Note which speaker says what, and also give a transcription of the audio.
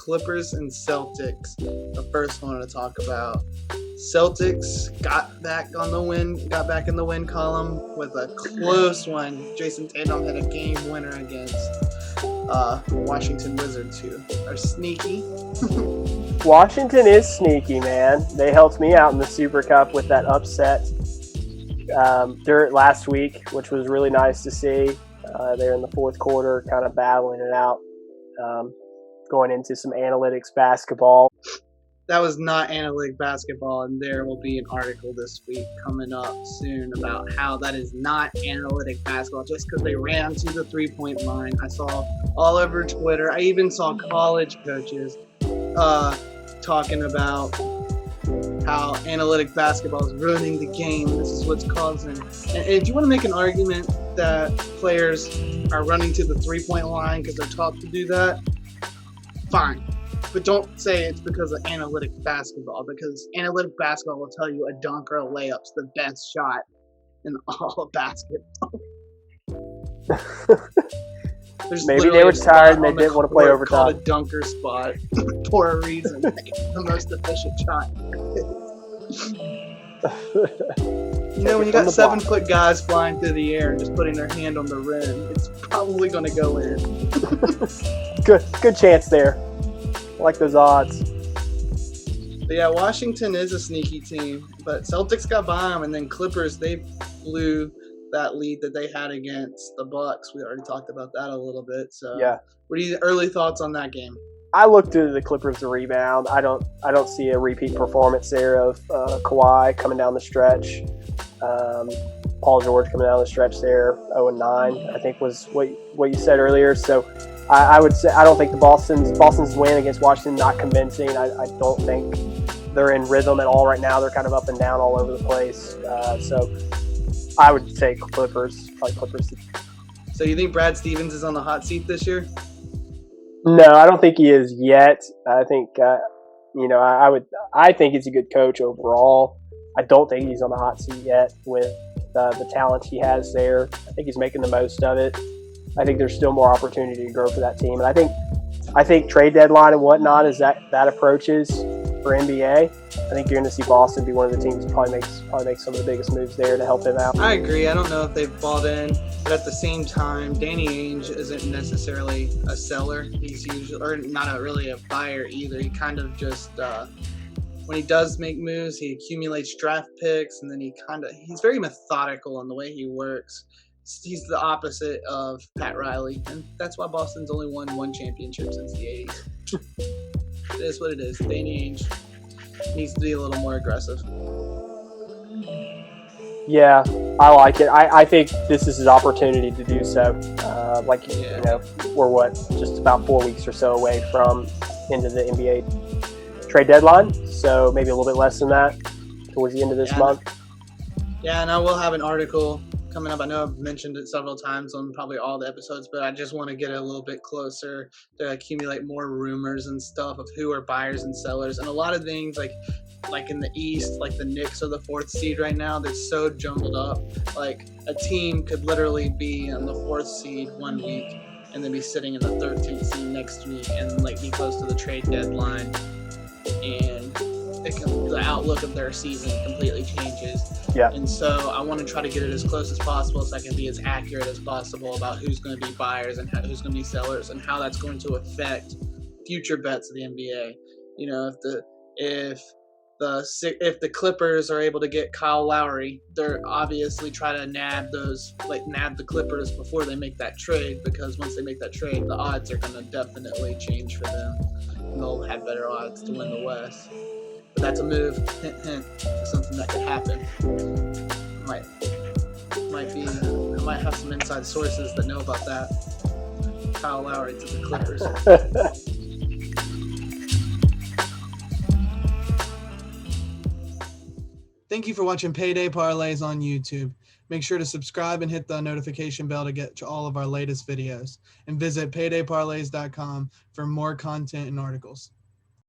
Speaker 1: Clippers and Celtics. The first one to talk about. Celtics got back in the win column with a close one. Jason Tatum had a game winner against Washington Wizards, who are sneaky.
Speaker 2: Washington is sneaky, man. They helped me out in the Super Cup with that upset last week, which was really nice to see. They're in the fourth quarter, kind of battling it out, going into some analytics basketball.
Speaker 1: That was not analytic basketball, and there will be an article this week coming up soon about how that is not analytic basketball just because they ran to the three-point line. I saw all over Twitter. I even saw college coaches talking about how analytic basketball is ruining the game. This is what's causing. And if you want to make an argument that players are running to the three-point line because they're taught to do that, fine. But don't say it's because of analytic basketball, because analytic basketball will tell you a dunk or a layup's the best shot in all of basketball.
Speaker 2: Maybe they were tired and they didn't want to play overtime.
Speaker 1: Called a dunker spot for a reason. The most efficient shot. When you got 7-foot guys flying through the air and just putting their hand on the rim, it's probably going to go in.
Speaker 2: Good chance there. I like those odds.
Speaker 1: But yeah, Washington is a sneaky team, but Celtics got by them, and then Clippers, they blew that lead that they had against the Bucks. We already talked about that a little bit. So
Speaker 2: yeah.
Speaker 1: What are your early thoughts on that game?
Speaker 2: I looked to the Clippers to rebound. I don't see a repeat performance there of Kawhi coming down the stretch. Paul George coming down the stretch there, 0-9, I think was what you said earlier. So I would say I don't think Boston's win against Washington not convincing. I don't think they're in rhythm at all right now. They're kind of up and down all over the place. So I would say Clippers, probably Clippers.
Speaker 1: So you think Brad Stevens is on the hot seat this year?
Speaker 2: No, I don't think he is yet. I think I think he's a good coach overall. I don't think he's on the hot seat yet with the talent he has there. I think he's making the most of it. I think there's still more opportunity to grow for that team. And I think trade deadline and whatnot, as that approaches for NBA, I think you're going to see Boston be one of the teams that probably makes some of the biggest moves there to help him out.
Speaker 1: I agree. I don't know if they've bought in, but at the same time, Danny Ainge isn't necessarily a seller. He's usually, or not really a buyer either. He kind of just, when he does make moves, he accumulates draft picks, and then he's very methodical in the way he works. He's the opposite of Pat Riley, and that's why Boston's only won one championship since the 80s. It is what it is. Danny Ainge needs to be a little more aggressive.
Speaker 2: Yeah, I like it. I think this is his opportunity to do so. We're just about 4 weeks or so away from into the NBA trade deadline, so maybe a little bit less than that towards the end of this month.
Speaker 1: Yeah, and I will have an article coming up. I know I've mentioned it several times on probably all the episodes, but I just want to get it a little bit closer to accumulate more rumors and stuff of who are buyers and sellers. And a lot of things like in the East, like the Knicks are the 4th seed right now. They're so jumbled up. Like a team could literally be on the 4th seed one week and then be sitting in the 13th seed next week and be close to the trade deadline. And the outlook of their season completely changes.
Speaker 2: Yeah.
Speaker 1: And so I want to try to get it as close as possible so I can be as accurate as possible about who's going to be buyers and who's going to be sellers and how that's going to affect future bets of the NBA. You know, if the Clippers are able to get Kyle Lowry, they're obviously trying to nab the Clippers before they make that trade, because once they make that trade, the odds are going to definitely change for them. And they'll have better odds to win the West. But that's a move, hint, hint, something that could happen. I might have some inside sources that know about that. Kyle Lowry to the Clippers. Thank you for watching Payday Parlays on YouTube. Make sure to subscribe and hit the notification bell to get to all of our latest videos. And visit paydayparlays.com for more content and articles.